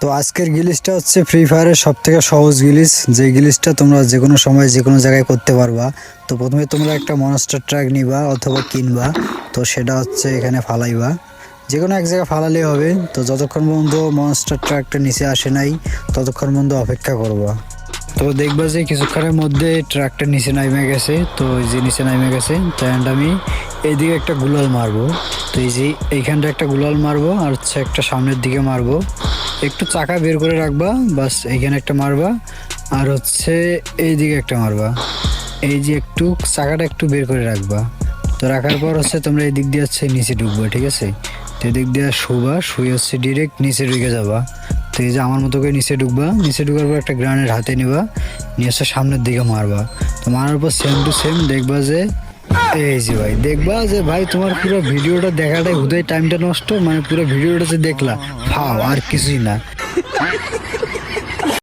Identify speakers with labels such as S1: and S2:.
S1: তো আজকের গিলিসটা হচ্ছে ফ্রি ফায়ারের সব থেকে সহজ গিলিস, যে গিলিসটা তোমরা যে কোনো সময় যে কোনো জায়গায় করতে পারবা। তো প্রথমে তোমরা একটা মনস্টার ট্রাক নিবা অথবা কিনবা, তো সেটা হচ্ছে এখানে ফালাইবা, যে কোনো এক জায়গায় ফালালেই হবে। তো যতক্ষণ পর্যন্ত মনস্টার ট্রাকটা নিচে আসে নাই ততক্ষণ পর্যন্ত অপেক্ষা করবা। তো দেখবা যে কিছুক্ষণের মধ্যে ট্রাকটা নিচে নামে গেছে। তো এই যে নিচে নামে গেছে, তো আমি এইদিকে একটা গুলাল মারবো। তো এই যে এইখানটা একটা গুলাল মারবো আর হচ্ছে একটা সামনের দিকে মারবো, একটু চাকা বের করে রাখবা, বাস এইখানে একটা মারবা আর হচ্ছে এইদিকে একটা মারবা। এই যে একটু চাকাটা একটু বের করে রাখবা। তো রাখার পর হচ্ছে তোমরা এই দিক দিয়ে হচ্ছে নিচে ঢুকবো, ঠিক আছে? তো এদিক দিয়ে শুবা, শুয়ে হচ্ছে ডিরেক্ট নিচে ঢুকে যাবা। তো এই যে আমার মতো করে নিচে ঢুকবা, নিচে ঢুকার পর একটা গ্রানেড হাতে নিবা, নিয়ে হচ্ছে সামনের দিকে মারবা। তো মারার পর সেম টু সেম দেখবা যে এই যে ভাই, দেখবা যে ভাই তোমার পুরো ভিডিওটা দেখাটাই হুদাই টাইমটা নষ্ট, মানে পুরো ভিডিওটা যে দেখলা ফাও আর কিছুই না।